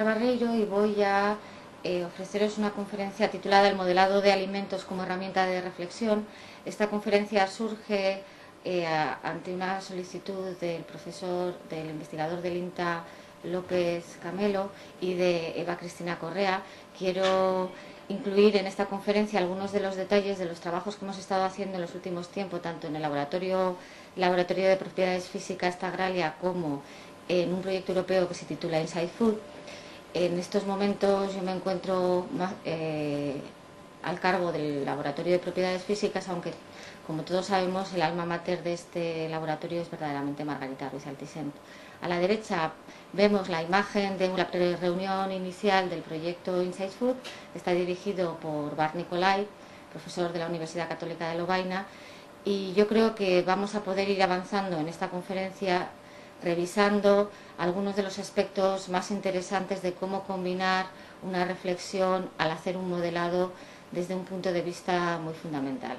Barreiro y voy a ofreceros una conferencia titulada El modelado de alimentos como herramienta de reflexión. Esta conferencia surge ante una solicitud del investigador del INTA López Camelo y de Eva Cristina Correa. Quiero incluir en esta conferencia algunos de los detalles de los trabajos que hemos estado haciendo en los últimos tiempos, tanto en el laboratorio de propiedades físicas Tagralia como en un proyecto europeo que se titula Inside Food. En estos momentos yo me encuentro al cargo del laboratorio de propiedades físicas, aunque como todos sabemos el alma mater de este laboratorio es verdaderamente Margarita Ruiz Altisent. A la derecha vemos la imagen de una reunión inicial del proyecto Inside Food. Está dirigido por Bart Nicolai, profesor de la Universidad Católica de Lovaina, y yo creo que vamos a poder ir avanzando en esta conferencia revisando algunos de los aspectos más interesantes de cómo combinar una reflexión al hacer un modelado desde un punto de vista muy fundamental.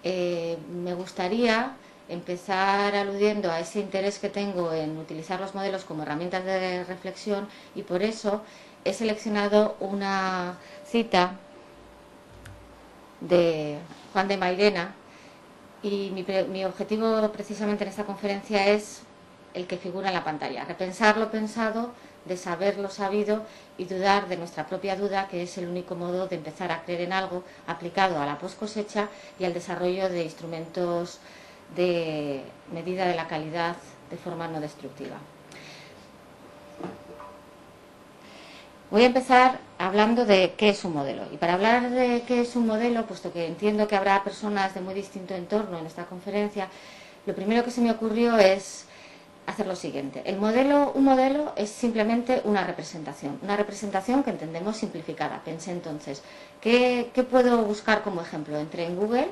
Me gustaría empezar aludiendo a ese interés que tengo en utilizar los modelos como herramientas de reflexión, y por eso he seleccionado una cita de Juan de Mairena, y mi objetivo precisamente en esta conferencia es el que figura en la pantalla: repensar lo pensado, de saber lo sabido y dudar de nuestra propia duda, que es el único modo de empezar a creer en algo aplicado a la post cosecha y al desarrollo de instrumentos de medida de la calidad de forma no destructiva. Voy a empezar hablando de qué es un modelo. Y para hablar de qué es un modelo, puesto que entiendo que habrá personas de muy distinto entorno en esta conferencia, lo primero que se me ocurrió es hacer lo siguiente. Un modelo es simplemente una representación que entendemos simplificada. Pensé entonces, ¿qué puedo buscar como ejemplo? Entré en Google,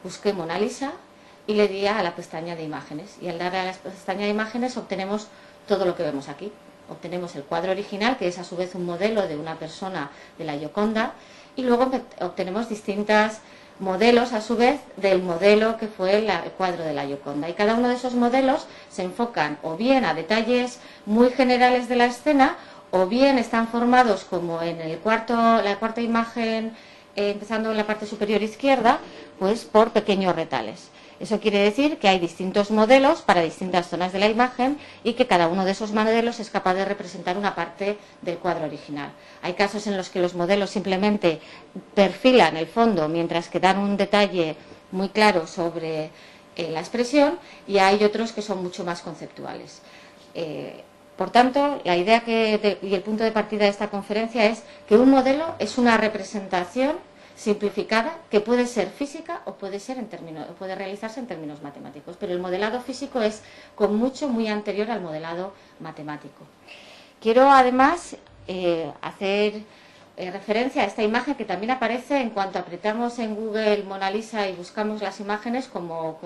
busqué Mona Lisa y le di a la pestaña de imágenes. Y al darle a la pestaña de imágenes obtenemos todo lo que vemos aquí. Obtenemos el cuadro original, que es a su vez un modelo de una persona de la Gioconda, y luego obtenemos distintos modelos a su vez del modelo que fue el cuadro de la Gioconda, y cada uno de esos modelos se enfocan o bien a detalles muy generales de la escena, o bien están formados, como en la cuarta imagen, empezando en la parte superior izquierda, pues por pequeños retales. Eso quiere decir que hay distintos modelos para distintas zonas de la imagen y que cada uno de esos modelos es capaz de representar una parte del cuadro original. Hay casos en los que los modelos simplemente perfilan el fondo mientras que dan un detalle muy claro sobre la expresión, y hay otros que son mucho más conceptuales. Por tanto, la idea y el punto de partida de esta conferencia es que un modelo es una representación simplificada que puede ser física o puede realizarse en términos matemáticos, pero el modelado físico es con mucho muy anterior al modelado matemático. Quiero además hacer referencia a esta imagen, que también aparece en cuanto apretamos en Google Mona Lisa y buscamos las imágenes, como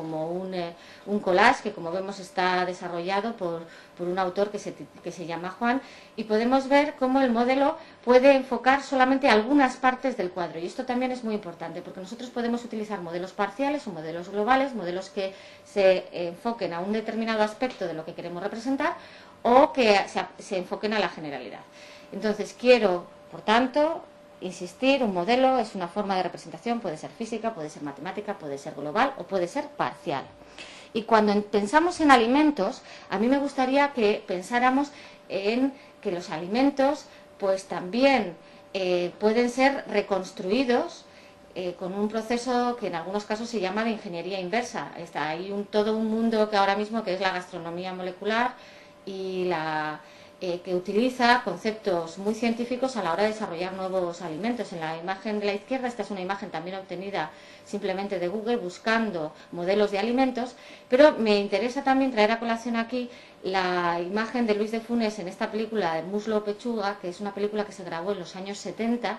un collage que, como vemos, está desarrollado por un autor que se llama Juan, y podemos ver cómo el modelo puede enfocar solamente algunas partes del cuadro. Y esto también es muy importante, porque nosotros podemos utilizar modelos parciales o modelos globales, modelos que se enfoquen a un determinado aspecto de lo que queremos representar, o que se enfoquen a la generalidad. Entonces quiero, por tanto, insistir: un modelo es una forma de representación, puede ser física, puede ser matemática, puede ser global o puede ser parcial. Y cuando pensamos en alimentos, a mí me gustaría que pensáramos en que los alimentos pues también pueden ser reconstruidos con un proceso que en algunos casos se llama de ingeniería inversa. Hay todo un mundo que ahora mismo, que es la gastronomía molecular, y que utiliza conceptos muy científicos a la hora de desarrollar nuevos alimentos. En la imagen de la izquierda, esta es una imagen también obtenida simplemente de Google buscando modelos de alimentos, pero me interesa también traer a colación aquí la imagen de Luis de Funès en esta película de Muslo o Pechuga, que es una película que se grabó en los años 70.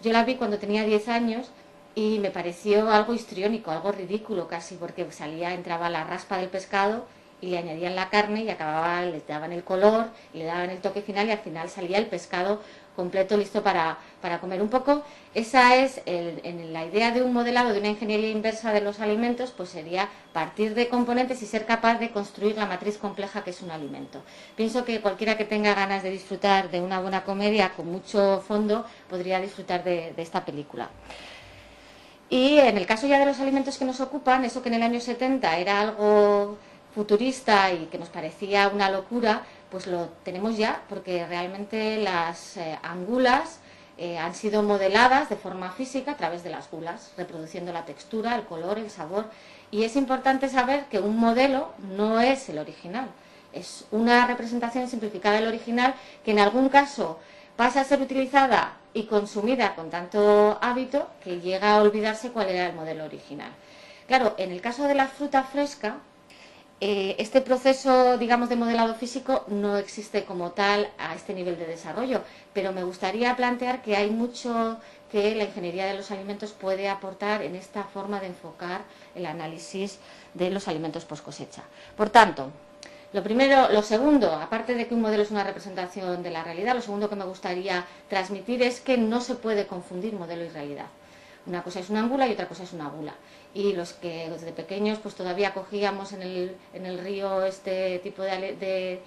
Yo la vi cuando tenía 10 años y me pareció algo histriónico, algo ridículo casi, porque entraba la raspa del pescado y le añadían la carne y acababa, les daban el color, le daban el toque final y al final salía el pescado completo, listo para comer. Un poco esa es en la idea de un modelado, de una ingeniería inversa de los alimentos, pues sería partir de componentes y ser capaz de construir la matriz compleja que es un alimento. Pienso que cualquiera que tenga ganas de disfrutar de una buena comedia con mucho fondo podría disfrutar de esta película. Y en el caso ya de los alimentos que nos ocupan, eso que en el año 70 era algo futurista y que nos parecía una locura, pues lo tenemos ya, porque realmente las angulas han sido modeladas de forma física a través de las gulas, reproduciendo la textura, el color, el sabor. Y es importante saber que un modelo no es el original, es una representación simplificada del original que en algún caso pasa a ser utilizada y consumida con tanto hábito que llega a olvidarse cuál era el modelo original. Claro, en el caso de la fruta fresca, este proceso, digamos, de modelado físico no existe como tal a este nivel de desarrollo, pero me gustaría plantear que hay mucho que la ingeniería de los alimentos puede aportar en esta forma de enfocar el análisis de los alimentos post cosecha. Por tanto, lo segundo, aparte de que un modelo es una representación de la realidad, lo segundo que me gustaría transmitir es que no se puede confundir modelo y realidad. Una cosa es una angula y otra cosa es una bula. Y los que desde pequeños pues todavía cogíamos en el río este tipo de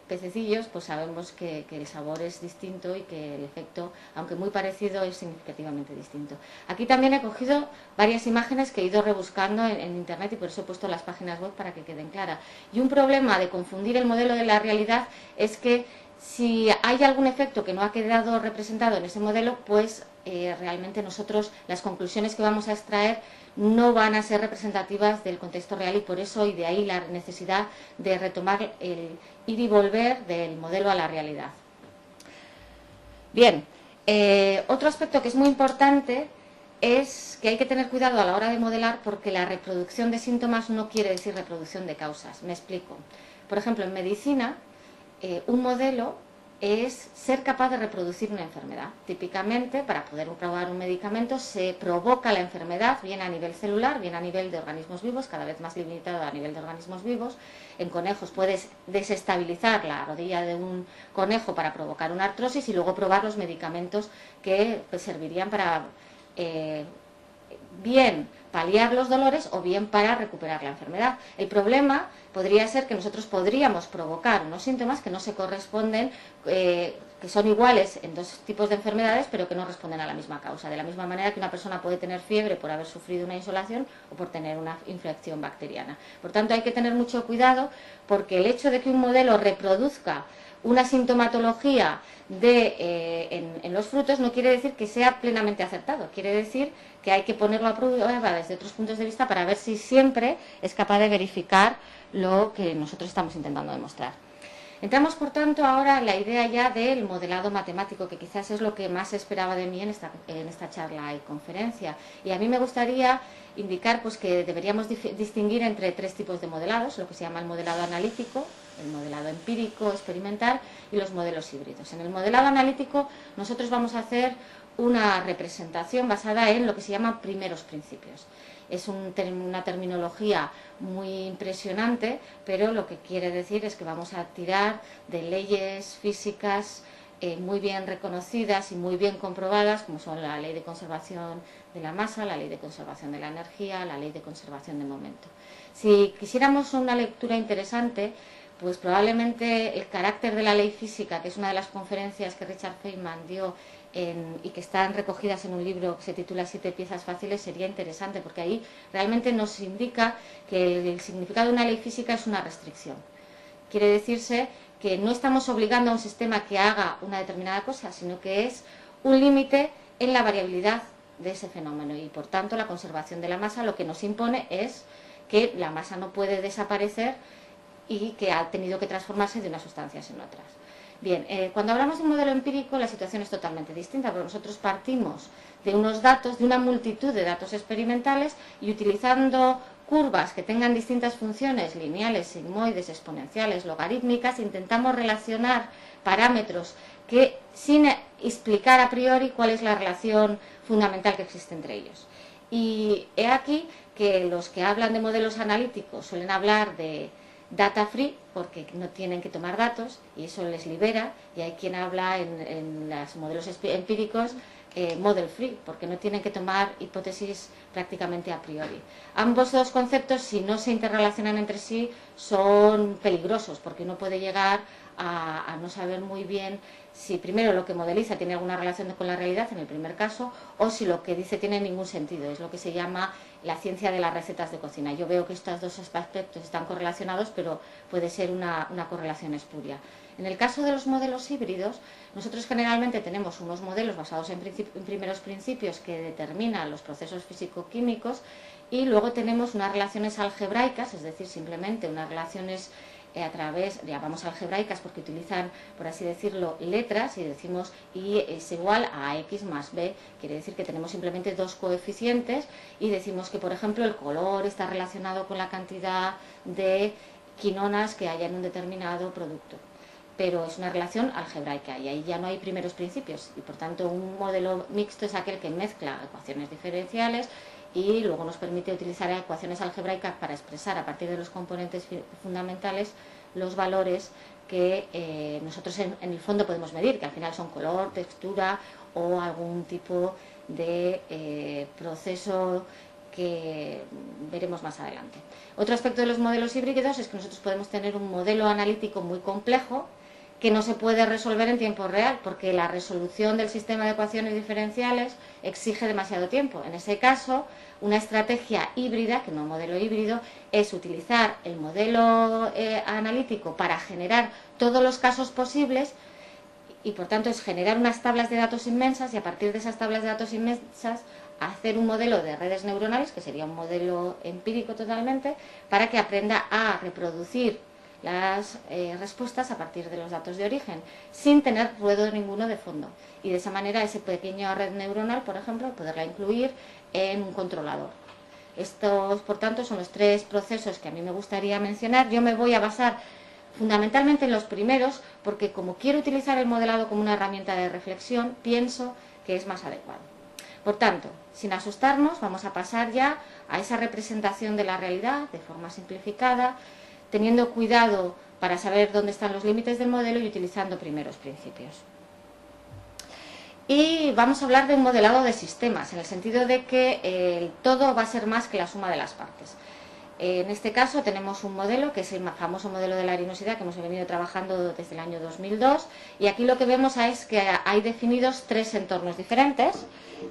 pececillos, pues sabemos que el sabor es distinto y que el efecto, aunque muy parecido, es significativamente distinto. Aquí también he cogido varias imágenes que he ido rebuscando en internet y por eso he puesto las páginas web para que queden claras. Y un problema de confundir el modelo de la realidad es que si hay algún efecto que no ha quedado representado en ese modelo, pues realmente nosotros las conclusiones que vamos a extraer no van a ser representativas del contexto real y por eso y de ahí la necesidad de retomar el ir y volver del modelo a la realidad. Bien, otro aspecto que es muy importante es que hay que tener cuidado a la hora de modelar porque la reproducción de síntomas no quiere decir reproducción de causas. Me explico. Por ejemplo, en medicina, un modelo es ser capaz de reproducir una enfermedad. Típicamente, para poder probar un medicamento, se provoca la enfermedad, bien a nivel celular, bien a nivel de organismos vivos, cada vez más limitado a nivel de organismos vivos. En conejos puedes desestabilizar la rodilla de un conejo para provocar una artrosis y luego probar los medicamentos que pues, servirían para bien paliar los dolores o bien para recuperar la enfermedad. El problema podría ser que nosotros podríamos provocar unos síntomas que no se corresponden, que son iguales en dos tipos de enfermedades, pero que no responden a la misma causa. De la misma manera que una persona puede tener fiebre por haber sufrido una insolación o por tener una infección bacteriana. Por tanto, hay que tener mucho cuidado porque el hecho de que un modelo reproduzca una sintomatología en los frutos no quiere decir que sea plenamente acertado, quiere decir que hay que ponerlo a prueba desde otros puntos de vista para ver si siempre es capaz de verificar lo que nosotros estamos intentando demostrar. Entramos, por tanto, ahora en la idea ya del modelado matemático, que quizás es lo que más esperaba de mí en esta charla y conferencia. Y a mí me gustaría indicar pues, que deberíamos distinguir entre tres tipos de modelados, lo que se llama el modelado analítico, el modelado empírico, experimental y los modelos híbridos. En el modelado analítico nosotros vamos a hacer una representación basada en lo que se llama primeros principios. Es una terminología muy impresionante, pero lo que quiere decir es que vamos a tirar de leyes físicas muy bien reconocidas y muy bien comprobadas, como son la ley de conservación de la masa, la ley de conservación de la energía, la ley de conservación del momento. Si quisiéramos una lectura interesante, pues probablemente el carácter de la ley física, que es una de las conferencias que Richard Feynman dio y que están recogidas en un libro que se titula 7 piezas fáciles, sería interesante, porque ahí realmente nos indica que el significado de una ley física es una restricción. Quiere decirse que no estamos obligando a un sistema que haga una determinada cosa, sino que es un límite en la variabilidad de ese fenómeno y, por tanto, la conservación de la masa lo que nos impone es que la masa no puede desaparecer y que ha tenido que transformarse de unas sustancias en otras. Bien, cuando hablamos de un modelo empírico la situación es totalmente distinta, porque nosotros partimos de unos datos, de una multitud de datos experimentales y utilizando curvas que tengan distintas funciones, lineales, sigmoides, exponenciales, logarítmicas, intentamos relacionar parámetros que sin explicar a priori cuál es la relación fundamental que existe entre ellos. Y he aquí que que los que hablan de modelos analíticos suelen hablar de data free, porque no tienen que tomar datos y eso les libera, y hay quien habla en los modelos empíricos model free, porque no tienen que tomar hipótesis prácticamente a priori. Ambos dos conceptos, si no se interrelacionan entre sí, son peligrosos, porque uno puede llegar a no saber muy bien si primero lo que modeliza tiene alguna relación con la realidad, en el primer caso, o si lo que dice tiene ningún sentido. Es lo que se llama la ciencia de las recetas de cocina. Yo veo que estos dos aspectos están correlacionados, pero puede ser una correlación espuria. En el caso de los modelos híbridos, nosotros generalmente tenemos unos modelos basados en primeros principios que determinan los procesos físico-químicos, y luego tenemos unas relaciones algebraicas, es decir, simplemente unas relaciones a través, llamamos algebraicas porque utilizan, por así decirlo, letras, y decimos y es igual a x más b, quiere decir que tenemos simplemente dos coeficientes, y decimos que, por ejemplo, el color está relacionado con la cantidad de quinonas que haya en un determinado producto. Pero es una relación algebraica y ahí ya no hay primeros principios, y por tanto un modelo mixto es aquel que mezcla ecuaciones diferenciales y luego nos permite utilizar ecuaciones algebraicas para expresar a partir de los componentes fundamentales los valores que nosotros en el fondo podemos medir, que al final son color, textura o algún tipo de proceso que veremos más adelante. Otro aspecto de los modelos híbridos es que nosotros podemos tener un modelo analítico muy complejo que no se puede resolver en tiempo real, porque la resolución del sistema de ecuaciones diferenciales exige demasiado tiempo. En ese caso, una estrategia híbrida, que no modelo híbrido, es utilizar el modelo analítico para generar todos los casos posibles, y por tanto es generar unas tablas de datos inmensas, y a partir de esas tablas de datos inmensas hacer un modelo de redes neuronales, que sería un modelo empírico totalmente, para que aprenda a reproducir las respuestas a partir de los datos de origen, sin tener ruido ninguno de fondo. Y de esa manera esa pequeña red neuronal, por ejemplo, poderla incluir en un controlador. Estos, por tanto, son los tres procesos que a mí me gustaría mencionar. Yo me voy a basar fundamentalmente en los primeros, porque como quiero utilizar el modelado como una herramienta de reflexión, pienso que es más adecuado. Por tanto, sin asustarnos, vamos a pasar ya a esa representación de la realidad de forma simplificada, teniendo cuidado para saber dónde están los límites del modelo y utilizando primeros principios. Y vamos a hablar de un modelado de sistemas, en el sentido de que el todo va a ser más que la suma de las partes. En este caso tenemos un modelo que es el famoso modelo de la arenosidad, que hemos venido trabajando desde el año 2002, y aquí lo que vemos es que hay definidos tres entornos diferentes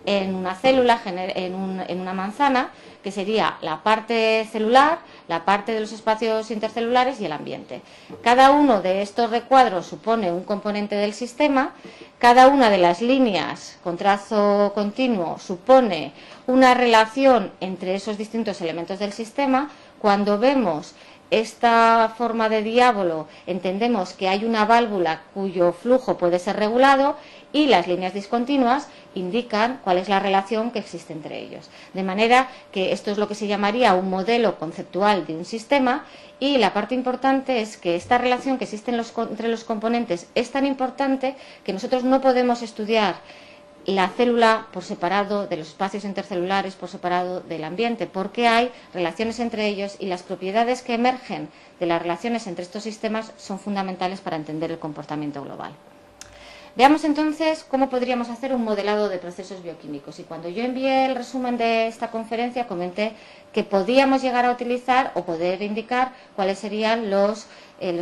en una célula, en una manzana, que sería la parte celular, la parte de los espacios intercelulares y el ambiente. Cada uno de estos recuadros supone un componente del sistema, cada una de las líneas con trazo continuo supone una relación entre esos distintos elementos del sistema. Cuando vemos esta forma de diábolo, entendemos que hay una válvula cuyo flujo puede ser regulado, y las líneas discontinuas indican cuál es la relación que existe entre ellos. De manera que esto es lo que se llamaría un modelo conceptual de un sistema, y la parte importante es que esta relación que existe entre los componentes es tan importante que nosotros no podemos estudiar la célula por separado de los espacios intercelulares, por separado del ambiente, porque hay relaciones entre ellos, y las propiedades que emergen de las relaciones entre estos sistemas son fundamentales para entender el comportamiento global. Veamos entonces cómo podríamos hacer un modelado de procesos bioquímicos. Y cuando yo envié el resumen de esta conferencia, comenté que podíamos llegar a utilizar o poder indicar cuáles serían los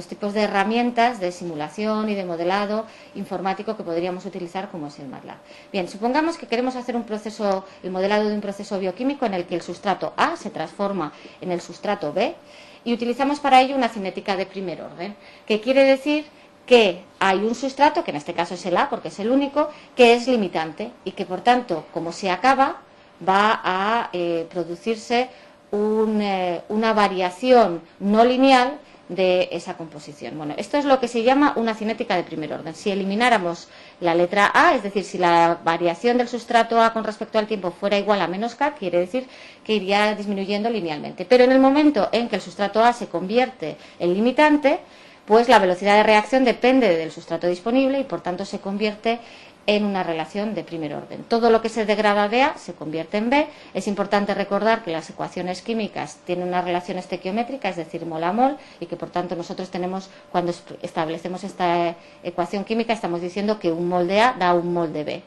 tipos de herramientas de simulación y de modelado informático que podríamos utilizar, como es el MATLAB. Bien, supongamos que queremos hacer el modelado de un proceso bioquímico en el que el sustrato A se transforma en el sustrato B, y utilizamos para ello una cinética de primer orden, que quiere decir que hay un sustrato, que en este caso es el A porque es el único, que es limitante, y que por tanto, como se acaba, va a producirse una variación no lineal de esa composición. Bueno, esto es lo que se llama una cinética de primer orden. Si elimináramos la letra A, es decir, si la variación del sustrato A con respecto al tiempo fuera igual a menos K, quiere decir que iría disminuyendo linealmente. Pero en el momento en que el sustrato A se convierte en limitante, pues la velocidad de reacción depende del sustrato disponible y por tanto se convierte en una relación de primer orden. Todo lo que se degrada de A se convierte en B. Es importante recordar que las ecuaciones químicas tienen una relación estequiométrica, es decir, mol a mol, y que por tanto nosotros tenemos, cuando establecemos esta ecuación química, estamos diciendo que un mol de A da un mol de B.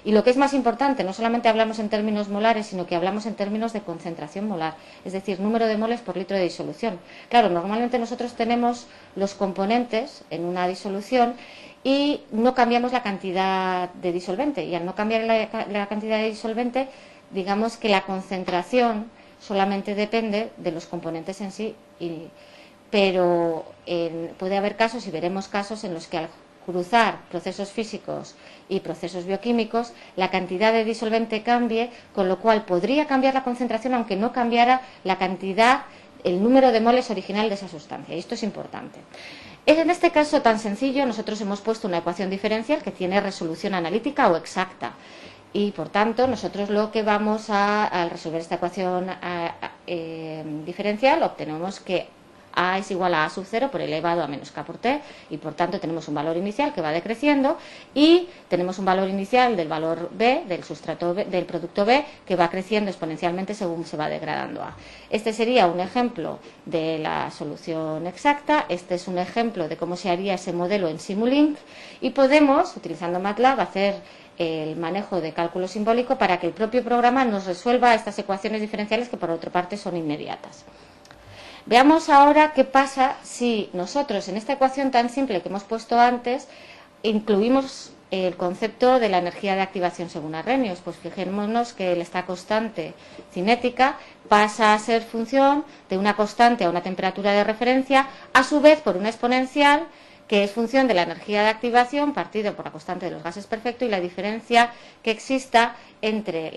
Y lo que es más importante, no solamente hablamos en términos molares, sino que hablamos en términos de concentración molar, es decir, número de moles por litro de disolución. Claro, normalmente nosotros tenemos los componentes en una disolución y no cambiamos la cantidad de disolvente. Y al no cambiar la cantidad de disolvente, digamos que la concentración solamente depende de los componentes en sí. Pero puede haber casos, y veremos casos, en los que al cruzar procesos físicos y procesos bioquímicos, la cantidad de disolvente cambie, con lo cual podría cambiar la concentración, aunque no cambiara la cantidad, el número de moles original de esa sustancia. Y esto es importante. En este caso tan sencillo, nosotros hemos puesto una ecuación diferencial que tiene resolución analítica o exacta. Y, por tanto, nosotros lo que vamos al resolver esta ecuación diferencial, obtenemos que A es igual a A sub 0 por elevado a menos K por T, y por tanto tenemos un valor inicial que va decreciendo y tenemos un valor inicial del valor B, del sustrato B, del producto B, que va creciendo exponencialmente según se va degradando A. Este sería un ejemplo de la solución exacta. Este es un ejemplo de cómo se haría ese modelo en Simulink, y podemos, utilizando MATLAB, hacer el manejo de cálculo simbólico para que el propio programa nos resuelva estas ecuaciones diferenciales que, por otra parte, son inmediatas. Veamos ahora qué pasa si nosotros en esta ecuación tan simple que hemos puesto antes incluimos el concepto de la energía de activación según Arrhenius. Pues fijémonos que esta constante cinética pasa a ser función de una constante a una temperatura de referencia, a su vez por una exponencial que es función de la energía de activación partido por la constante de los gases perfecto y la diferencia que exista entre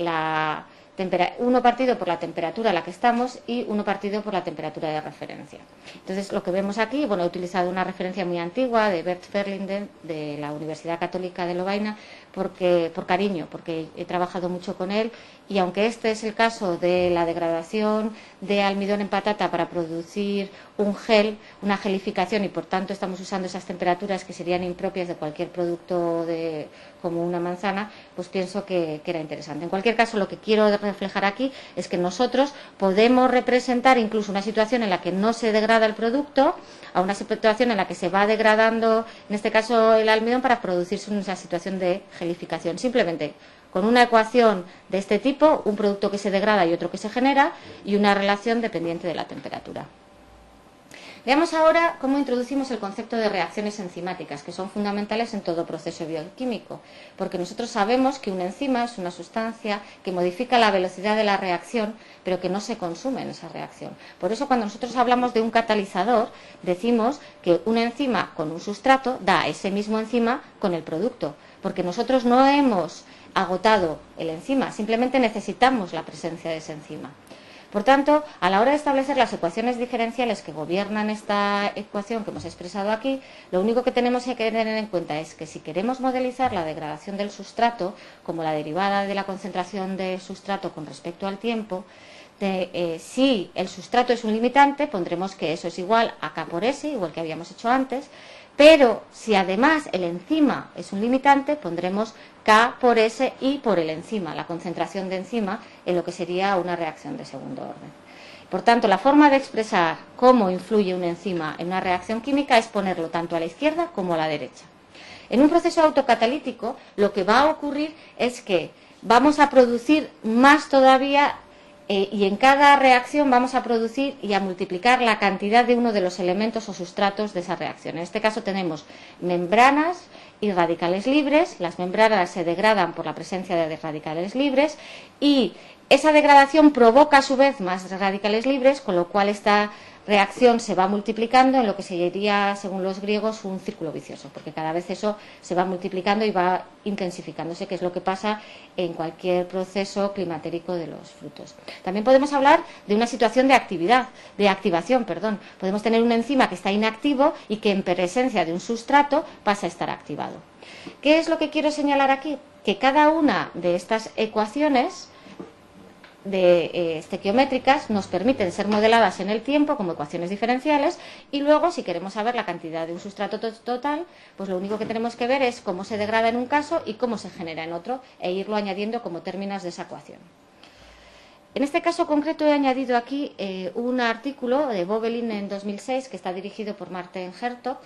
uno partido por la temperatura a la que estamos y uno partido por la temperatura de referencia. Entonces, lo que vemos aquí, bueno, he utilizado una referencia muy antigua de Bert Ferlinden de la Universidad Católica de Lovaina por cariño, porque he trabajado mucho con él, y aunque este es el caso de la degradación de almidón en patata para producir un gel, una gelificación, y por tanto estamos usando esas temperaturas que serían impropias de cualquier producto como una manzana, pues pienso que era interesante. En cualquier caso, lo que quiero reflejar aquí es que nosotros podemos representar incluso una situación en la que no se degrada el producto a una situación en la que se va degradando, en este caso el almidón, para producirse una situación de gelificación. Simplemente con una ecuación de este tipo, un producto que se degrada y otro que se genera, y una relación dependiente de la temperatura. Veamos ahora cómo introducimos el concepto de reacciones enzimáticas, que son fundamentales en todo proceso bioquímico, porque nosotros sabemos que una enzima es una sustancia que modifica la velocidad de la reacción, pero que no se consume en esa reacción. Por eso, cuando nosotros hablamos de un catalizador, decimos que una enzima con un sustrato da ese mismo enzima con el producto, porque nosotros no hemos agotado el enzima, simplemente necesitamos la presencia de esa enzima. Por tanto, a la hora de establecer las ecuaciones diferenciales que gobiernan esta ecuación que hemos expresado aquí, lo único que tenemos que tener en cuenta es que si queremos modelizar la degradación del sustrato como la derivada de la concentración del sustrato con respecto al tiempo, si el sustrato es un limitante, pondremos que eso es igual a K por S, igual que habíamos hecho antes, pero si además el enzima es un limitante, pondremos K por S y por el enzima, la concentración de enzima, en lo que sería una reacción de segundo orden. Por tanto, la forma de expresar cómo influye una enzima en una reacción química es ponerlo tanto a la izquierda como a la derecha. En un proceso autocatalítico, lo que va a ocurrir es que vamos a producir más todavía, y en cada reacción vamos a producir y a multiplicar la cantidad de uno de los elementos o sustratos de esa reacción. En este caso tenemos membranas y radicales libres. Las membranas se degradan por la presencia de radicales libres y esa degradación provoca a su vez más radicales libres, con lo cual esta reacción se va multiplicando en lo que sería, según los griegos, un círculo vicioso, porque cada vez eso se va multiplicando y va intensificándose, que es lo que pasa en cualquier proceso climatérico de los frutos. También podemos hablar de una situación de activación. Podemos tener una enzima que está inactivo y que en presencia de un sustrato pasa a estar activado. ¿Qué es lo que quiero señalar aquí? Que cada una de estas ecuaciones estequiométricas nos permiten ser modeladas en el tiempo como ecuaciones diferenciales, y luego, si queremos saber la cantidad de un sustrato total, pues lo único que tenemos que ver es cómo se degrada en un caso y cómo se genera en otro, e irlo añadiendo como términos de esa ecuación. En este caso concreto he añadido aquí un artículo de Bobelin en 2006 que está dirigido por Martin Hertog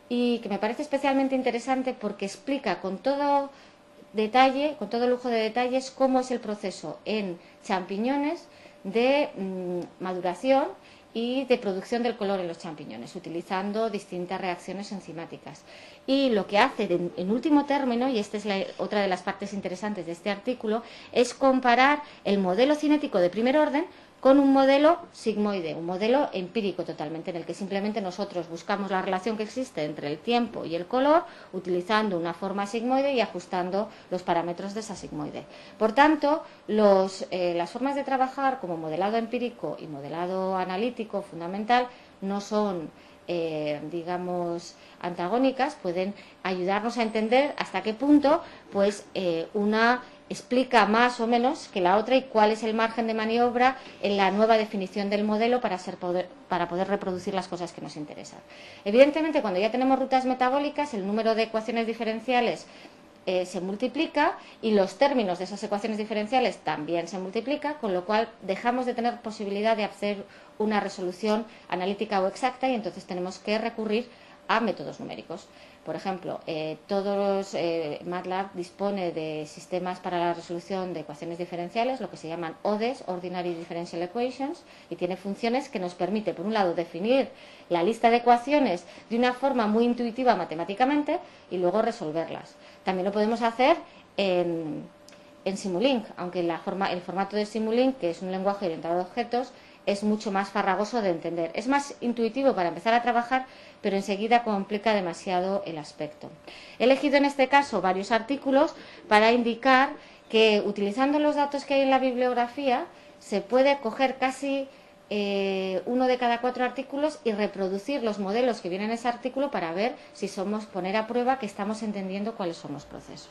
y que me parece especialmente interesante porque explica con todo detalle, con todo lujo de detalles, cómo es el proceso en champiñones de maduración y de producción del color en los champiñones, utilizando distintas reacciones enzimáticas. Y lo que hace, en último término, y esta es otra de las partes interesantes de este artículo, es comparar el modelo cinético de primer orden con un modelo sigmoide, un modelo empírico totalmente, en el que simplemente nosotros buscamos la relación que existe entre el tiempo y el color, utilizando una forma sigmoide y ajustando los parámetros de esa sigmoide. Por tanto, las formas de trabajar como modelado empírico y modelado analítico fundamental no son, digamos, antagónicas, pueden ayudarnos a entender hasta qué punto pues una explica más o menos que la otra y cuál es el margen de maniobra en la nueva definición del modelo para poder reproducir las cosas que nos interesan. Evidentemente, cuando ya tenemos rutas metabólicas, el número de ecuaciones diferenciales se multiplica y los términos de esas ecuaciones diferenciales también se multiplican, con lo cual dejamos de tener posibilidad de hacer una resolución analítica o exacta y entonces tenemos que recurrir a métodos numéricos. Por ejemplo, MATLAB dispone de sistemas para la resolución de ecuaciones diferenciales, lo que se llaman ODEs, Ordinary Differential Equations, y tiene funciones que nos permite, por un lado, definir la lista de ecuaciones de una forma muy intuitiva matemáticamente y luego resolverlas. También lo podemos hacer en Simulink, aunque el formato de Simulink, que es un lenguaje orientado a objetos, es mucho más farragoso de entender. Es más intuitivo para empezar a trabajar, pero enseguida complica demasiado el aspecto. He elegido en este caso varios artículos para indicar que utilizando los datos que hay en la bibliografía se puede coger casi uno de cada 4 artículos y reproducir los modelos que vienen en ese artículo para ver si poner a prueba que estamos entendiendo cuáles son los procesos.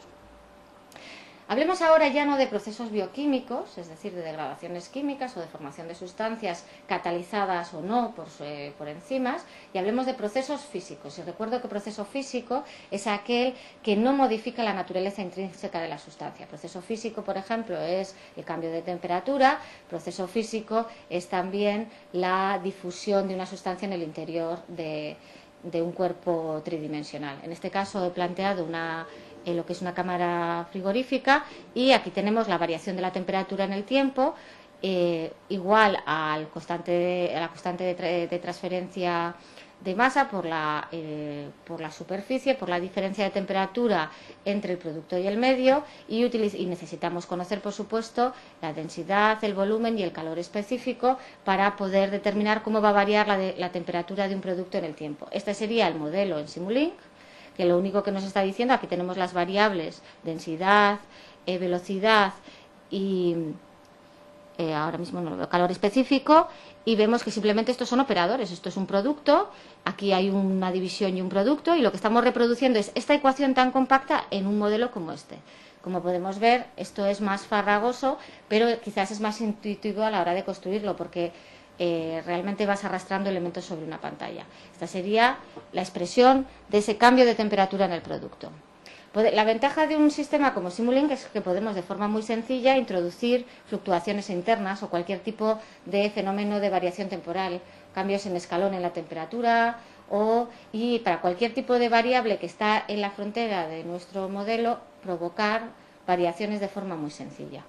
Hablemos ahora ya no de procesos bioquímicos, es decir, de degradaciones químicas o de formación de sustancias catalizadas o no por enzimas, y hablemos de procesos físicos. Y recuerdo que proceso físico es aquel que no modifica la naturaleza intrínseca de la sustancia. Proceso físico, por ejemplo, es el cambio de temperatura. Proceso físico es también la difusión de una sustancia en el interior de un cuerpo tridimensional. En este caso he planteado lo que es una cámara frigorífica y aquí tenemos la variación de la temperatura en el tiempo igual a la constante de transferencia de masa por la superficie, por la diferencia de temperatura entre el producto y el medio y necesitamos conocer, por supuesto, la densidad, el volumen y el calor específico para poder determinar cómo va a variar la temperatura de un producto en el tiempo. Este sería el modelo en Simulink, que lo único que nos está diciendo, aquí tenemos las variables densidad, velocidad y ahora mismo no lo veo, calor específico, y vemos que simplemente estos son operadores. Esto es un producto, aquí hay una división y un producto, y lo que estamos reproduciendo es esta ecuación tan compacta en un modelo como este. Como podemos ver, esto es más farragoso, pero quizás es más intuitivo a la hora de construirlo, porque realmente vas arrastrando elementos sobre una pantalla. Esta sería la expresión de ese cambio de temperatura en el producto. La ventaja de un sistema como Simulink es que podemos de forma muy sencilla introducir fluctuaciones internas o cualquier tipo de fenómeno de variación temporal, cambios en escalón en la temperatura y para cualquier tipo de variable que está en la frontera de nuestro modelo provocar variaciones de forma muy sencilla.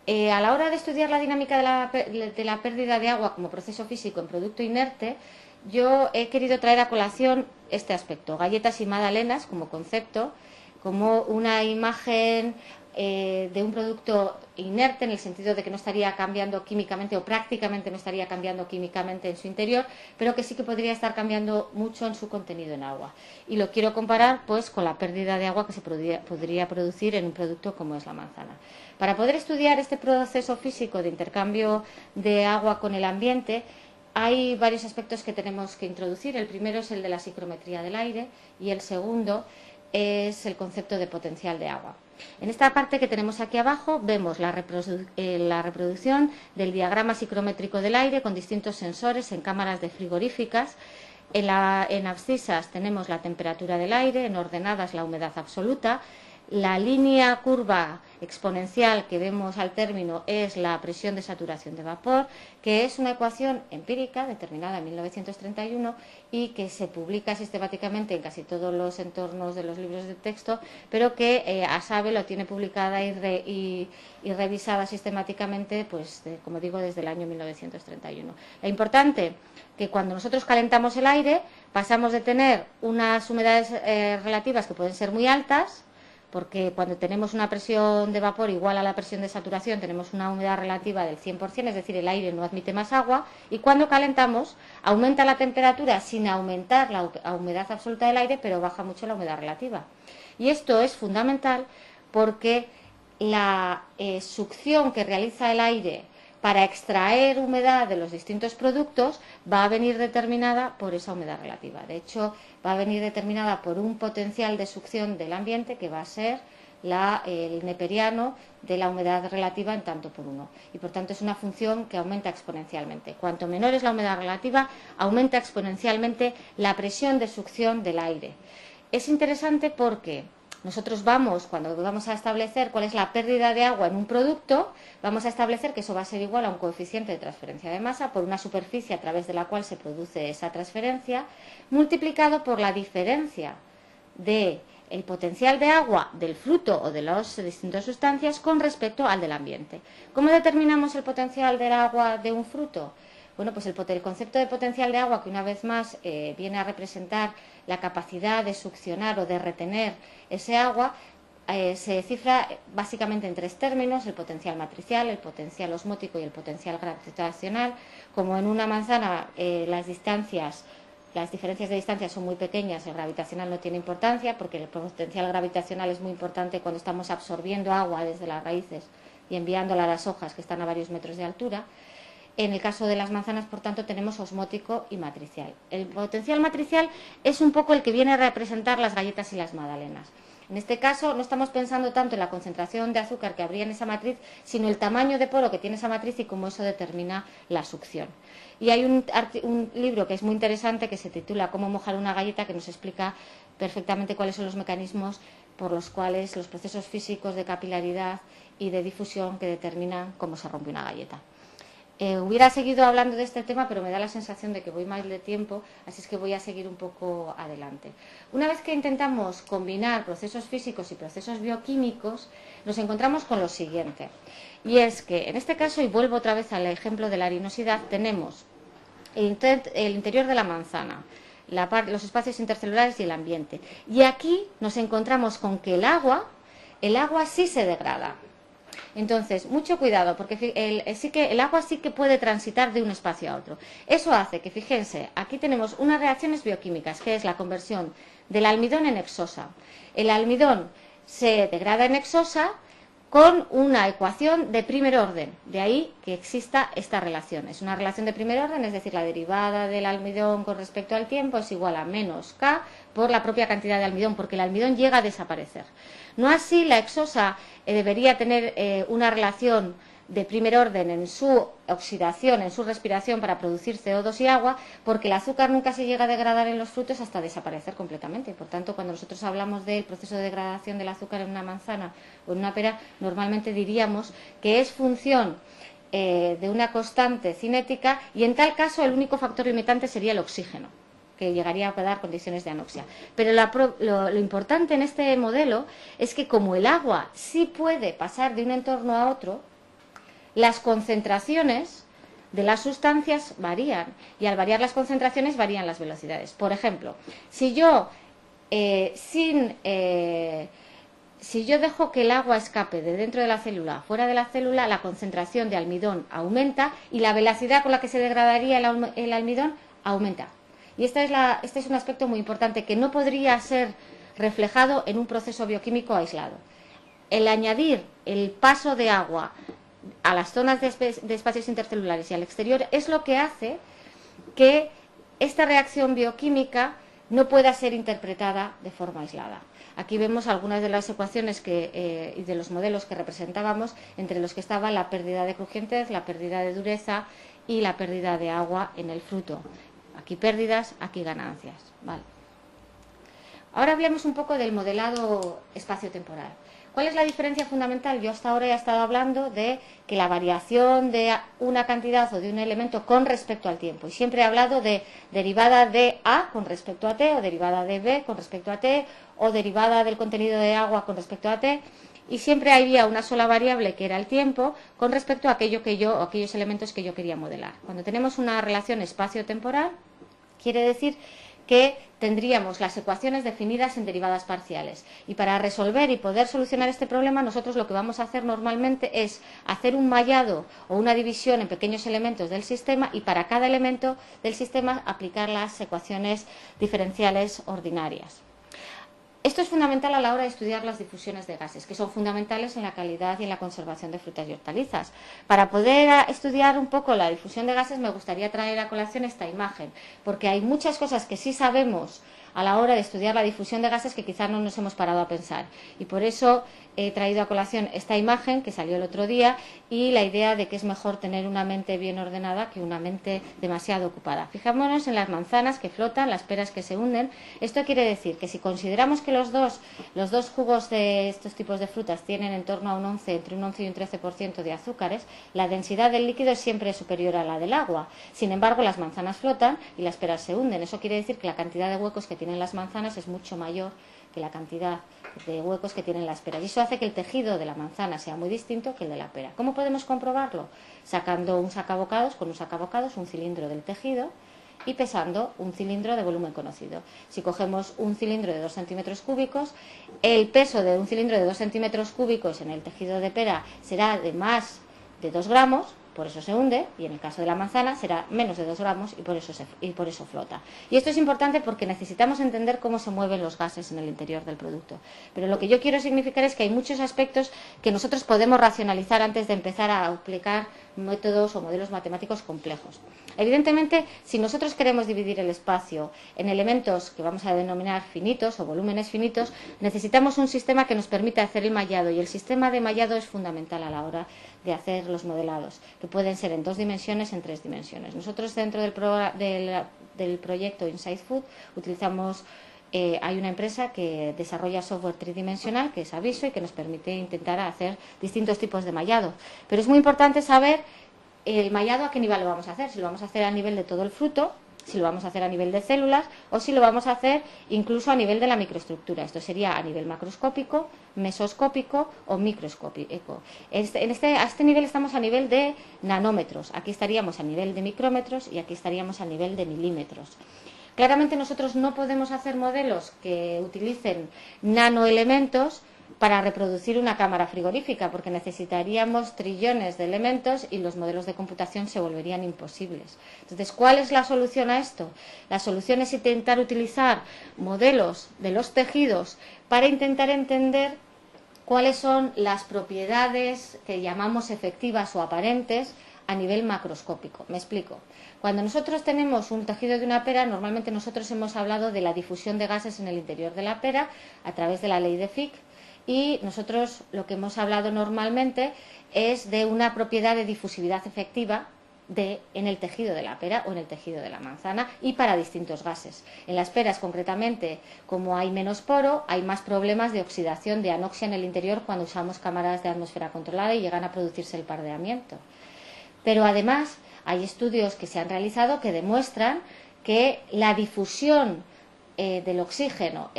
A la hora de estudiar la dinámica de la pérdida de agua como proceso físico en producto inerte, yo he querido traer a colación este aspecto, galletas y magdalenas como concepto, como una imagen de un producto inerte en el sentido de que no estaría cambiando químicamente o prácticamente no estaría cambiando químicamente en su interior, pero que sí que podría estar cambiando mucho en su contenido en agua. Y lo quiero comparar pues con la pérdida de agua que se podría producir en un producto como es la manzana. Para poder estudiar este proceso físico de intercambio de agua con el ambiente, hay varios aspectos que tenemos que introducir. El primero es el de la psicometría del aire y el segundo es el concepto de potencial de agua. En esta parte que tenemos aquí abajo vemos la reproducción del diagrama psicométrico del aire con distintos sensores en cámaras de frigoríficas. En abscisas tenemos la temperatura del aire, en ordenadas la humedad absoluta. La línea curva exponencial que vemos al término es la presión de saturación de vapor, que es una ecuación empírica determinada en 1931 y que se publica sistemáticamente en casi todos los entornos de los libros de texto, pero que ASABE lo tiene publicada y revisada sistemáticamente, pues, como digo, desde el año 1931. Lo importante que cuando nosotros calentamos el aire pasamos de tener unas humedades relativas que pueden ser muy altas, porque cuando tenemos una presión de vapor igual a la presión de saturación tenemos una humedad relativa del 100%, es decir, el aire no admite más agua, y cuando calentamos aumenta la temperatura sin aumentar la humedad absoluta del aire, pero baja mucho la humedad relativa. Y esto es fundamental porque la succión que realiza el aire para extraer humedad de los distintos productos va a venir determinada por esa humedad relativa. De hecho, va a venir determinada por un potencial de succión del ambiente que va a ser el neperiano de la humedad relativa en tanto por uno. Y por tanto es una función que aumenta exponencialmente. Cuanto menor es la humedad relativa, aumenta exponencialmente la presión de succión del aire. Es interesante porque nosotros cuando vamos a establecer cuál es la pérdida de agua en un producto, vamos a establecer que eso va a ser igual a un coeficiente de transferencia de masa por una superficie a través de la cual se produce esa transferencia, multiplicado por la diferencia del potencial de agua del fruto o de las distintas sustancias con respecto al del ambiente. ¿Cómo determinamos el potencial del agua de un fruto? Bueno, pues el concepto de potencial de agua, que una vez más viene a representar la capacidad de succionar o de retener ese agua, se cifra básicamente en tres términos: el potencial matricial, el potencial osmótico y el potencial gravitacional. Como en una manzana las diferencias de distancia son muy pequeñas, el gravitacional no tiene importancia, porque el potencial gravitacional es muy importante cuando estamos absorbiendo agua desde las raíces y enviándola a las hojas que están a varios metros de altura. En el caso de las manzanas, por tanto, tenemos osmótico y matricial. El potencial matricial es un poco el que viene a representar las galletas y las magdalenas. En este caso no estamos pensando tanto en la concentración de azúcar que habría en esa matriz, sino el tamaño de poro que tiene esa matriz y cómo eso determina la succión. Y hay un libro que es muy interesante que se titula Cómo mojar una galleta, que nos explica perfectamente cuáles son los mecanismos por los cuales los procesos físicos de capilaridad y de difusión que determinan cómo se rompe una galleta. Hubiera seguido hablando de este tema, pero me da la sensación de que voy mal de tiempo, así es que voy a seguir un poco adelante. Una vez que intentamos combinar procesos físicos y procesos bioquímicos, nos encontramos con lo siguiente. Y es que, en este caso, y vuelvo otra vez al ejemplo de la arenosidad, tenemos el interior de la manzana, los espacios intercelulares y el ambiente. Y aquí nos encontramos con que el agua sí se degrada. Entonces, mucho cuidado, porque el agua sí que puede transitar de un espacio a otro. Eso hace que, fíjense, aquí tenemos unas reacciones bioquímicas, que es la conversión del almidón en hexosa. El almidón se degrada en hexosa con una ecuación de primer orden, de ahí que exista esta relación. Es una relación de primer orden, es decir, la derivada del almidón con respecto al tiempo es igual a menos K por la propia cantidad de almidón, porque el almidón llega a desaparecer. No así la hexosa debería tener una relación de primer orden en su oxidación, en su respiración para producir CO2 y agua, porque el azúcar nunca se llega a degradar en los frutos hasta desaparecer completamente. Por tanto, cuando nosotros hablamos del proceso de degradación del azúcar en una manzana o en una pera, normalmente diríamos que es función de una constante cinética, y en tal caso el único factor limitante sería el oxígeno, que llegaría a dar condiciones de anoxia. Pero lo importante en este modelo es que, como el agua sí puede pasar de un entorno a otro, las concentraciones de las sustancias varían, y al variar las concentraciones varían las velocidades. Por ejemplo, si yo dejo que el agua escape de dentro de la célula fuera de la célula, la concentración de almidón aumenta y la velocidad con la que se degradaría el almidón aumenta. Y este es un aspecto muy importante que no podría ser reflejado en un proceso bioquímico aislado. El añadir el paso de agua a las zonas de espacios intercelulares y al exterior es lo que hace que esta reacción bioquímica no pueda ser interpretada de forma aislada. Aquí vemos algunas de las ecuaciones y de los modelos que representábamos, entre los que estaba la pérdida de crujientez, la pérdida de dureza y la pérdida de agua en el fruto. Aquí pérdidas, aquí ganancias. Vale. Ahora hablemos un poco del modelado espacio-temporal. ¿Cuál es la diferencia fundamental? Yo hasta ahora he estado hablando de que la variación de una cantidad o de un elemento con respecto al tiempo. Y siempre he hablado de derivada de A con respecto a T, o derivada de B con respecto a T, o derivada del contenido de agua con respecto a T. Y siempre había una sola variable, que era el tiempo, con respecto a aquellos elementos que yo quería modelar. Cuando tenemos una relación espacio-temporal, quiere decir que tendríamos las ecuaciones definidas en derivadas parciales. Y para resolver y poder solucionar este problema, nosotros lo que vamos a hacer normalmente es hacer un mallado o una división en pequeños elementos del sistema, y para cada elemento del sistema aplicar las ecuaciones diferenciales ordinarias. Esto es fundamental a la hora de estudiar las difusiones de gases, que son fundamentales en la calidad y en la conservación de frutas y hortalizas. Para poder estudiar un poco la difusión de gases, me gustaría traer a colación esta imagen, porque hay muchas cosas que sí sabemos a la hora de estudiar la difusión de gases que quizás no nos hemos parado a pensar. Y por eso he traído a colación esta imagen que salió el otro día, y la idea de que es mejor tener una mente bien ordenada que una mente demasiado ocupada. Fijémonos en las manzanas que flotan, las peras que se hunden. Esto quiere decir que si consideramos que los dos jugos de estos tipos de frutas tienen en torno a entre un 11 y un 13% de azúcares, la densidad del líquido es siempre superior a la del agua. Sin embargo, las manzanas flotan y las peras se hunden. Eso quiere decir que la cantidad de huecos que tienen las manzanas es mucho mayor que la cantidad de huecos que tienen las peras. Y eso hace que el tejido de la manzana sea muy distinto que el de la pera. ¿Cómo podemos comprobarlo? Sacando un sacabocados, con un sacabocados, un cilindro del tejido, y pesando un cilindro de volumen conocido. Si cogemos un cilindro de 2 centímetros cúbicos, el peso de un cilindro de 2 centímetros cúbicos en el tejido de pera será de más de 2 gramos, por eso se hunde, y en el caso de la manzana será menos de 2 gramos y por eso flota. Y esto es importante porque necesitamos entender cómo se mueven los gases en el interior del producto. Pero lo que yo quiero significar es que hay muchos aspectos que nosotros podemos racionalizar antes de empezar a aplicar métodos o modelos matemáticos complejos. Evidentemente, si nosotros queremos dividir el espacio en elementos que vamos a denominar finitos o volúmenes finitos, necesitamos un sistema que nos permita hacer el mallado, y el sistema de mallado es fundamental a la hora de hacer los modelados, que pueden ser en 2 dimensiones, en 3 dimensiones. Nosotros dentro del proyecto Inside Food utilizamos, hay una empresa que desarrolla software tridimensional, que es Aviso, y que nos permite intentar hacer distintos tipos de mallado. Pero es muy importante saber el mallado a qué nivel lo vamos a hacer, si lo vamos a hacer a nivel de todo el fruto, si lo vamos a hacer a nivel de células, o si lo vamos a hacer incluso a nivel de la microestructura. Esto sería a nivel macroscópico, mesoscópico o microscópico. A este nivel estamos a nivel de nanómetros. Aquí estaríamos a nivel de micrómetros y aquí estaríamos a nivel de milímetros. Claramente nosotros no podemos hacer modelos que utilicen nanoelementos para reproducir una cámara frigorífica, porque necesitaríamos trillones de elementos y los modelos de computación se volverían imposibles. Entonces, ¿cuál es la solución a esto? La solución es intentar utilizar modelos de los tejidos para intentar entender cuáles son las propiedades que llamamos efectivas o aparentes a nivel macroscópico. Me explico. Cuando nosotros tenemos un tejido de una pera, normalmente nosotros hemos hablado de la difusión de gases en el interior de la pera a través de la ley de Fick, y nosotros lo que hemos hablado normalmente es de una propiedad de difusividad efectiva en el tejido de la pera o en el tejido de la manzana, y para distintos gases. En las peras, concretamente, como hay menos poro, hay más problemas de oxidación de anoxia en el interior cuando usamos cámaras de atmósfera controlada y llegan a producirse el pardeamiento. Pero además hay estudios que se han realizado que demuestran que la difusión del oxígeno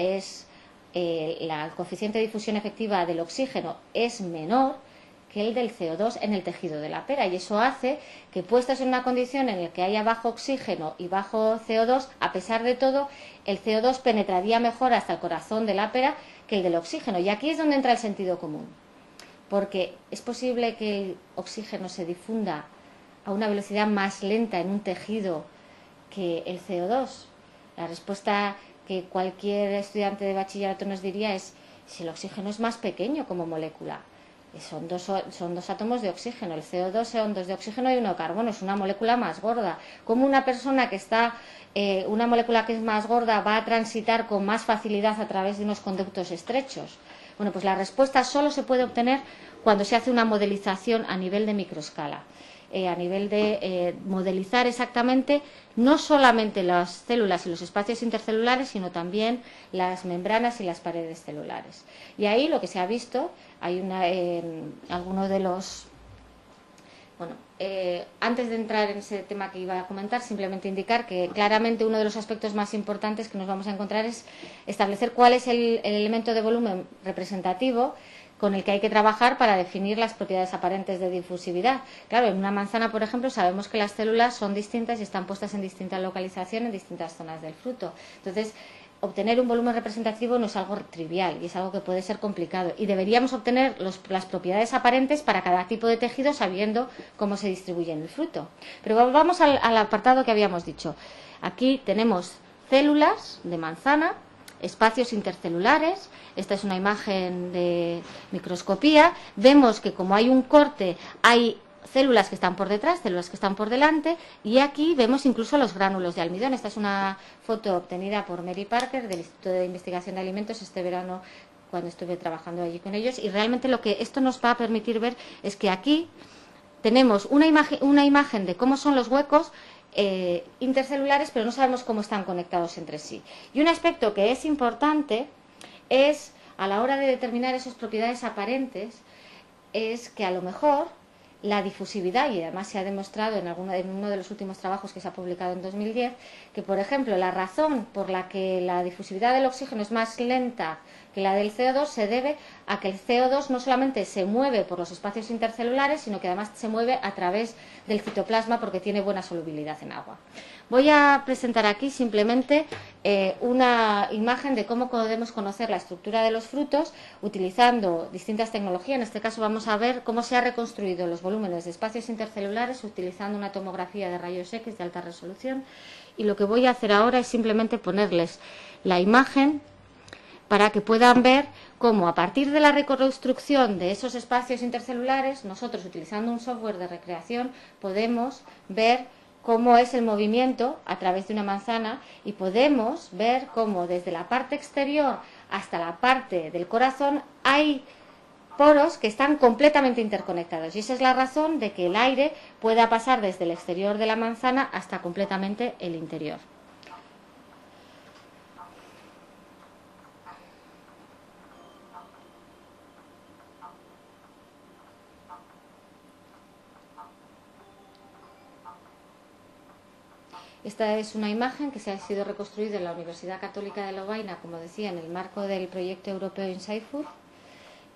el coeficiente de difusión efectiva del oxígeno es menor que el del CO2 en el tejido de la pera, y eso hace que, puestos en una condición en la que haya bajo oxígeno y bajo CO2, a pesar de todo, el CO2 penetraría mejor hasta el corazón de la pera que el del oxígeno. Y aquí es donde entra el sentido común, porque es posible que el oxígeno se difunda a una velocidad más lenta en un tejido que el CO2. La respuesta que cualquier estudiante de bachillerato nos diría es: si el oxígeno es más pequeño como molécula, son dos átomos de oxígeno. El CO2 son dos de oxígeno y uno de carbono. Es una molécula más gorda. ¿Cómo una persona que está, una molécula que es más gorda va a transitar con más facilidad a través de unos conductos estrechos? Bueno, pues la respuesta solo se puede obtener cuando se hace una modelización a nivel de microescala. A nivel de modelizar exactamente no solamente las células y los espacios intercelulares, sino también las membranas y las paredes celulares. Y ahí lo que se ha visto, hay algunos de los... Bueno, antes de entrar en ese tema que iba a comentar, simplemente indicar que claramente uno de los aspectos más importantes que nos vamos a encontrar es establecer cuál es el elemento de volumen representativo con el que hay que trabajar para definir las propiedades aparentes de difusividad. Claro, en una manzana, por ejemplo, sabemos que las células son distintas y están puestas en distinta localización en distintas zonas del fruto. Entonces, obtener un volumen representativo no es algo trivial y es algo que puede ser complicado. Y deberíamos obtener las propiedades aparentes para cada tipo de tejido sabiendo cómo se distribuye en el fruto. Pero vamos al apartado que habíamos dicho. Aquí tenemos células de manzana, espacios intercelulares. Esta es una imagen de microscopía. Vemos que como hay un corte, hay células que están por detrás, células que están por delante, y aquí vemos incluso los gránulos de almidón. Esta es una foto obtenida por Mary Parker del Instituto de Investigación de Alimentos este verano, cuando estuve trabajando allí con ellos, y realmente lo que esto nos va a permitir ver es que aquí tenemos una imagen de cómo son los huecos intercelulares, pero no sabemos cómo están conectados entre sí. Y un aspecto que es importante es, a la hora de determinar esas propiedades aparentes, es que a lo mejor la difusividad, y además se ha demostrado en uno de los últimos trabajos que se ha publicado en 2010, que por ejemplo la razón por la que la difusividad del oxígeno es más lenta que la del CO2 se debe a que el CO2 no solamente se mueve por los espacios intercelulares, sino que además se mueve a través del citoplasma porque tiene buena solubilidad en agua. Voy a presentar aquí simplemente una imagen de cómo podemos conocer la estructura de los frutos utilizando distintas tecnologías. En este caso vamos a ver cómo se han reconstruido los volúmenes de espacios intercelulares utilizando una tomografía de rayos X de alta resolución. Y lo que voy a hacer ahora es simplemente ponerles la imagen para que puedan ver cómo a partir de la reconstrucción de esos espacios intercelulares, nosotros utilizando un software de recreación podemos ver cómo es el movimiento a través de una manzana y podemos ver cómo desde la parte exterior hasta la parte del corazón hay poros que están completamente interconectados, y esa es la razón de que el aire pueda pasar desde el exterior de la manzana hasta completamente el interior. Esta es una imagen que se ha sido reconstruida en la Universidad Católica de Lovaina, como decía, en el marco del proyecto europeo Inside Food.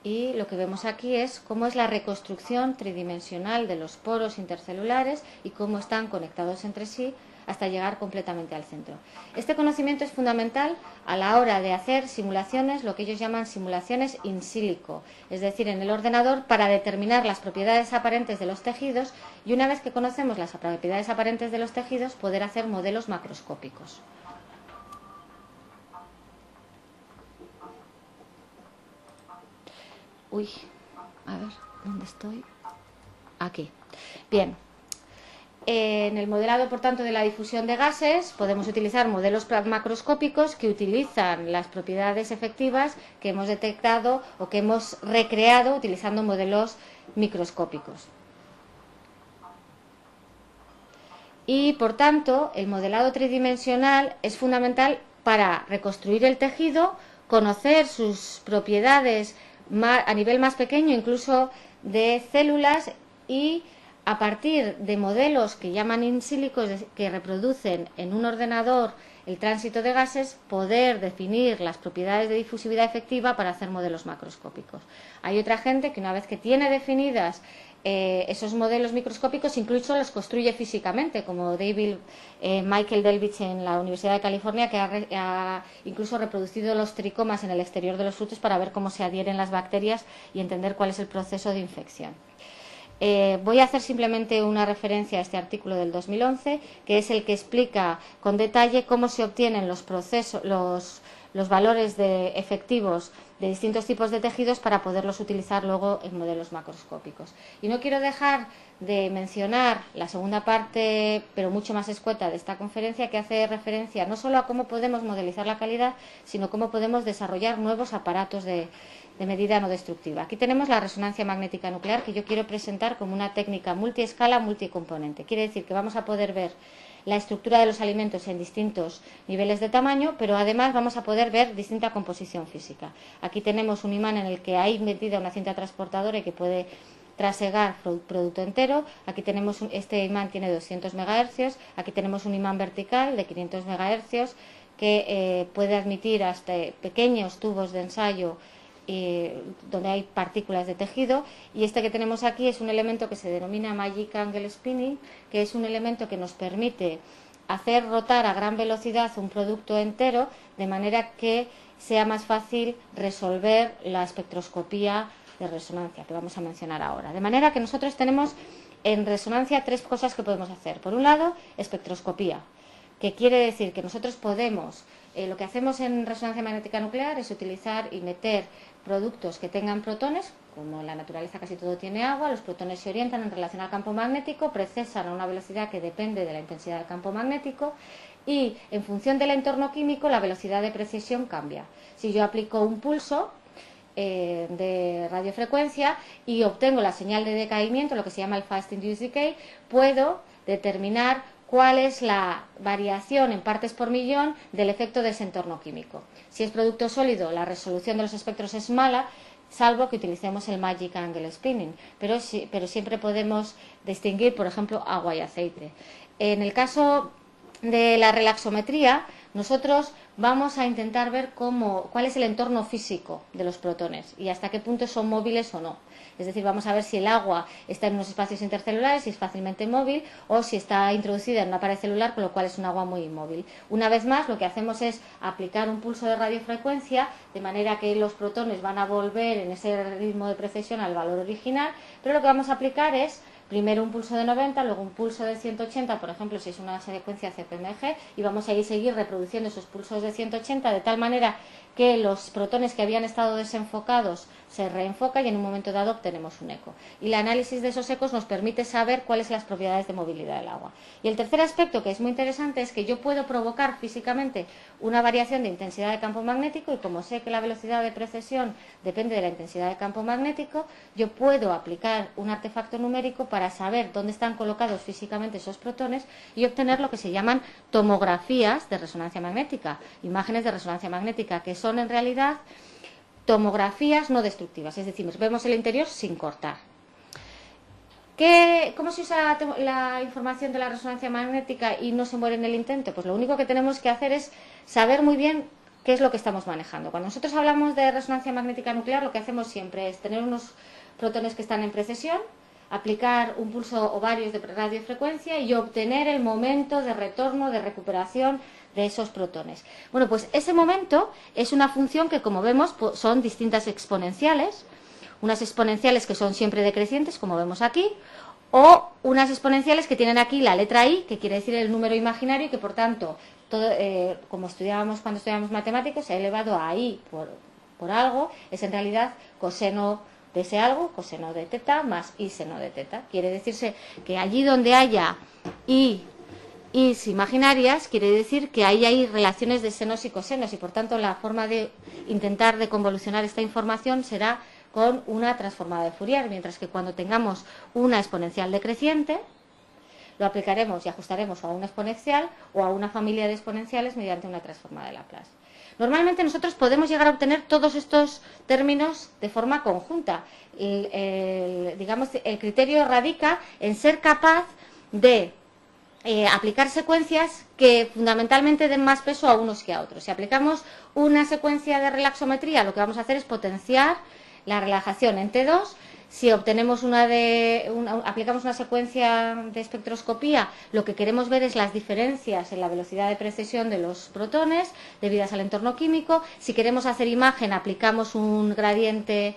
Y lo que vemos aquí es cómo es la reconstrucción tridimensional de los poros intercelulares y cómo están conectados entre sí hasta llegar completamente al centro. Este conocimiento es fundamental a la hora de hacer simulaciones, lo que ellos llaman simulaciones in silico, es decir, en el ordenador para determinar las propiedades aparentes de los tejidos y una vez que conocemos las propiedades aparentes de los tejidos, poder hacer modelos macroscópicos. Uy, a ver, ¿dónde estoy? Aquí. Bien. En el modelado, por tanto, de la difusión de gases, podemos utilizar modelos macroscópicos que utilizan las propiedades efectivas que hemos detectado o que hemos recreado utilizando modelos microscópicos. Y, por tanto, el modelado tridimensional es fundamental para reconstruir el tejido, conocer sus propiedades a nivel más pequeño, incluso de células, y a partir de modelos que llaman in silico, que reproducen en un ordenador el tránsito de gases, poder definir las propiedades de difusividad efectiva para hacer modelos macroscópicos. Hay otra gente que una vez que tiene definidas esos modelos microscópicos incluso los construye físicamente, como Michael Delvich en la Universidad de California, que ha incluso reproducido los tricomas en el exterior de los frutos para ver cómo se adhieren las bacterias y entender cuál es el proceso de infección. Voy a hacer simplemente una referencia a este artículo del 2011, que es el que explica con detalle cómo se obtienen los los valores efectivos de distintos tipos de tejidos para poderlos utilizar luego en modelos macroscópicos. Y no quiero dejar de mencionar la segunda parte, pero mucho más escueta, de esta conferencia, que hace referencia no solo a cómo podemos modelizar la calidad, sino cómo podemos desarrollar nuevos aparatos de medida no destructiva. Aquí tenemos la resonancia magnética nuclear, que yo quiero presentar como una técnica multiescala, multicomponente. Quiere decir que vamos a poder ver la estructura de los alimentos en distintos niveles de tamaño, pero además vamos a poder ver distinta composición física. Aquí tenemos un imán en el que hay metida una cinta transportadora y que puede trasegar producto entero. Aquí tenemos este imán tiene 200 MHz, aquí tenemos un imán vertical de 500 MHz que puede admitir hasta pequeños tubos de ensayo donde hay partículas de tejido, y este que tenemos aquí es un elemento que se denomina Magic Angle Spinning, que es un elemento que nos permite hacer rotar a gran velocidad un producto entero, de manera que sea más fácil resolver la espectroscopía de resonancia que vamos a mencionar ahora. De manera que nosotros tenemos en resonancia tres cosas que podemos hacer. Por un lado, espectroscopía, que quiere decir que nosotros podemos, lo que hacemos en resonancia magnética nuclear es utilizar y meter productos que tengan protones, como en la naturaleza casi todo tiene agua, los protones se orientan en relación al campo magnético, procesan a una velocidad que depende de la intensidad del campo magnético y en función del entorno químico la velocidad de precisión cambia. Si yo aplico un pulso de radiofrecuencia y obtengo la señal de decaimiento, lo que se llama el Fast Induced Decay, puedo determinar cuál es la variación en partes por millón del efecto de ese entorno químico. Si es producto sólido, la resolución de los espectros es mala, salvo que utilicemos el Magic Angle Spinning, pero siempre podemos distinguir, por ejemplo, agua y aceite. En el caso de la relaxometría, nosotros vamos a intentar ver cuál es el entorno físico de los protones y hasta qué punto son móviles o no. Es decir, vamos a ver si el agua está en unos espacios intercelulares, si es fácilmente móvil, o si está introducida en una pared celular, con lo cual es un agua muy inmóvil. Una vez más, lo que hacemos es aplicar un pulso de radiofrecuencia, de manera que los protones van a volver en ese ritmo de precesión al valor original, pero lo que vamos a aplicar es primero un pulso de 90, luego un pulso de 180, por ejemplo, si es una secuencia CPMG, y vamos a seguir reproduciendo esos pulsos de 180 de tal manera que los protones que habían estado desenfocados se reenfocan y en un momento dado obtenemos un eco. Y el análisis de esos ecos nos permite saber cuáles son las propiedades de movilidad del agua. Y el tercer aspecto, que es muy interesante, es que yo puedo provocar físicamente una variación de intensidad de campo magnético, y como sé que la velocidad de precesión depende de la intensidad de campo magnético, yo puedo aplicar un artefacto numérico para saber dónde están colocados físicamente esos protones y obtener lo que se llaman tomografías de resonancia magnética, imágenes de resonancia magnética, que son en realidad tomografías no destructivas, es decir, vemos el interior sin cortar. ¿Cómo se usa la información de la resonancia magnética y no se muere en el intento? Pues lo único que tenemos que hacer es saber muy bien qué es lo que estamos manejando. Cuando nosotros hablamos de resonancia magnética nuclear, lo que hacemos siempre es tener unos protones que están en precesión, aplicar un pulso o varios de radiofrecuencia y obtener el momento de retorno, de recuperación de esos protones. Bueno, pues ese momento es una función que, como vemos, son distintas exponenciales, unas exponenciales que son siempre decrecientes, como vemos aquí, o unas exponenciales que tienen aquí la letra i, que quiere decir el número imaginario, y que por tanto, como estudiábamos cuando estudiábamos matemáticas, se ha elevado a i por algo, es en realidad coseno de ese algo, coseno de teta, más i seno de teta. Quiere decirse que allí donde haya i's imaginarias, quiere decir que ahí hay relaciones de senos y cosenos, y por tanto la forma de intentar de convolucionar esta información será con una transformada de Fourier, mientras que cuando tengamos una exponencial decreciente lo aplicaremos y ajustaremos a una exponencial o a una familia de exponenciales mediante una transformada de Laplace. Normalmente nosotros podemos llegar a obtener todos estos términos de forma conjunta. Digamos, el criterio radica en ser capaz de aplicar secuencias que fundamentalmente den más peso a unos que a otros. Si aplicamos una secuencia de relaxometría, lo que vamos a hacer es potenciar la relajación en T2. Si obtenemos aplicamos una secuencia de espectroscopía, lo que queremos ver es las diferencias en la velocidad de precesión de los protones debidas al entorno químico. Si queremos hacer imagen, aplicamos un gradiente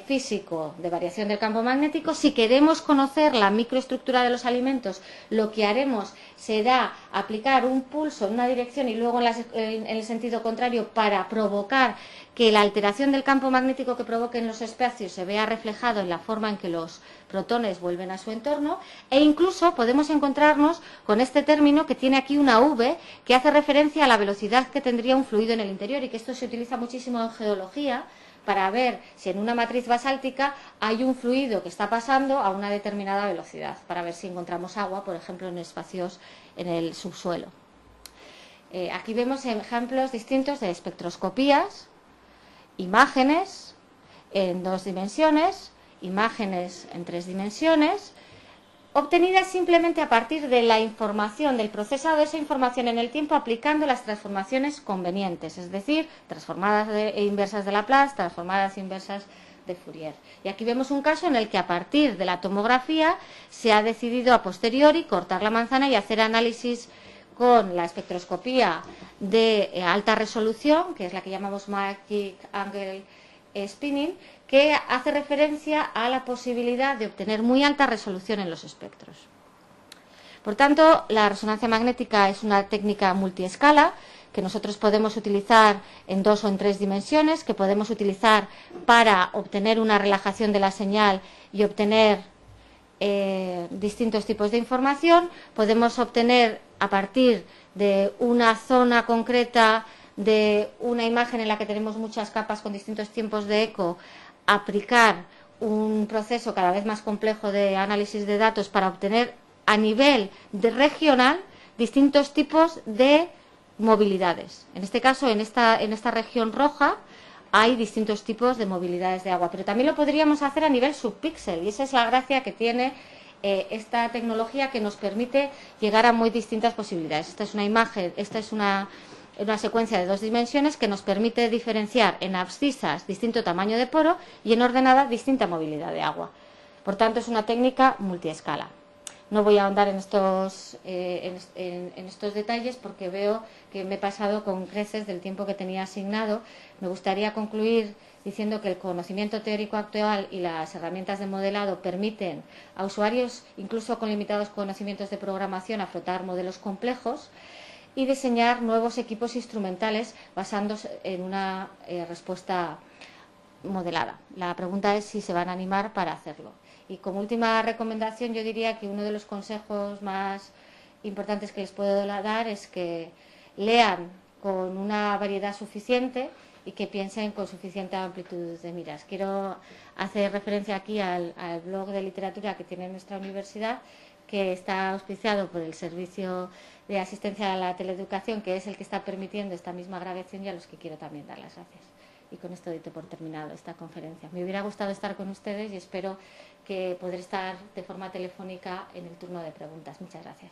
físico de variación del campo magnético. Si queremos conocer la microestructura de los alimentos, lo que haremos será aplicar un pulso en una dirección y luego en el sentido contrario para provocar que la alteración del campo magnético que provoque en los espacios se vea reflejado en la forma en que los protones vuelven a su entorno, e incluso podemos encontrarnos con este término que tiene aquí una V, que hace referencia a la velocidad que tendría un fluido en el interior, y que esto se utiliza muchísimo en geología para ver si en una matriz basáltica hay un fluido que está pasando a una determinada velocidad, para ver si encontramos agua, por ejemplo, en espacios en el subsuelo. Aquí vemos ejemplos distintos de espectroscopías, imágenes en 2 dimensiones, imágenes en 3 dimensiones, obtenidas simplemente a partir de la información, del procesado de esa información en el tiempo, aplicando las transformaciones convenientes, es decir, transformadas e inversas de Laplace, transformadas e inversas de Fourier. Y aquí vemos un caso en el que a partir de la tomografía se ha decidido a posteriori cortar la manzana y hacer análisis con la espectroscopía de alta resolución, que es la que llamamos Magic Angle Spinning, que hace referencia a la posibilidad de obtener muy alta resolución en los espectros. Por tanto, la resonancia magnética es una técnica multiescala que nosotros podemos utilizar en 2 o en 3 dimensiones, que podemos utilizar para obtener una relajación de la señal y obtener distintos tipos de información. Podemos obtener a partir de una zona concreta, de una imagen en la que tenemos muchas capas con distintos tiempos de eco, aplicar un proceso cada vez más complejo de análisis de datos para obtener a nivel regional distintos tipos de movilidades. En este caso, en esta región roja, hay distintos tipos de movilidades de agua, pero también lo podríamos hacer a nivel subpíxel, y esa es la gracia que tiene esta tecnología, que nos permite llegar a muy distintas posibilidades. Esta es una imagen, esta es una secuencia de 2 dimensiones que nos permite diferenciar en abscisas distinto tamaño de poro y en ordenada distinta movilidad de agua. Por tanto, es una técnica multiescala. No voy a ahondar en estos detalles porque veo que me he pasado con creces del tiempo que tenía asignado. Me gustaría concluir diciendo que el conocimiento teórico actual y las herramientas de modelado permiten a usuarios, incluso con limitados conocimientos de programación, afrontar modelos complejos y diseñar nuevos equipos instrumentales basándose en una respuesta modelada. La pregunta es si se van a animar para hacerlo. Y como última recomendación, yo diría que uno de los consejos más importantes que les puedo dar es que lean con una variedad suficiente y que piensen con suficiente amplitud de miras. Quiero hacer referencia aquí al blog de literatura que tiene nuestra universidad, que está auspiciado por el Servicio de Asistencia a la Teleeducación, que es el que está permitiendo esta misma grabación, y a los que quiero también dar las gracias. Y con esto doy por terminado esta conferencia. Me hubiera gustado estar con ustedes y espero que podré estar de forma telefónica en el turno de preguntas. Muchas gracias.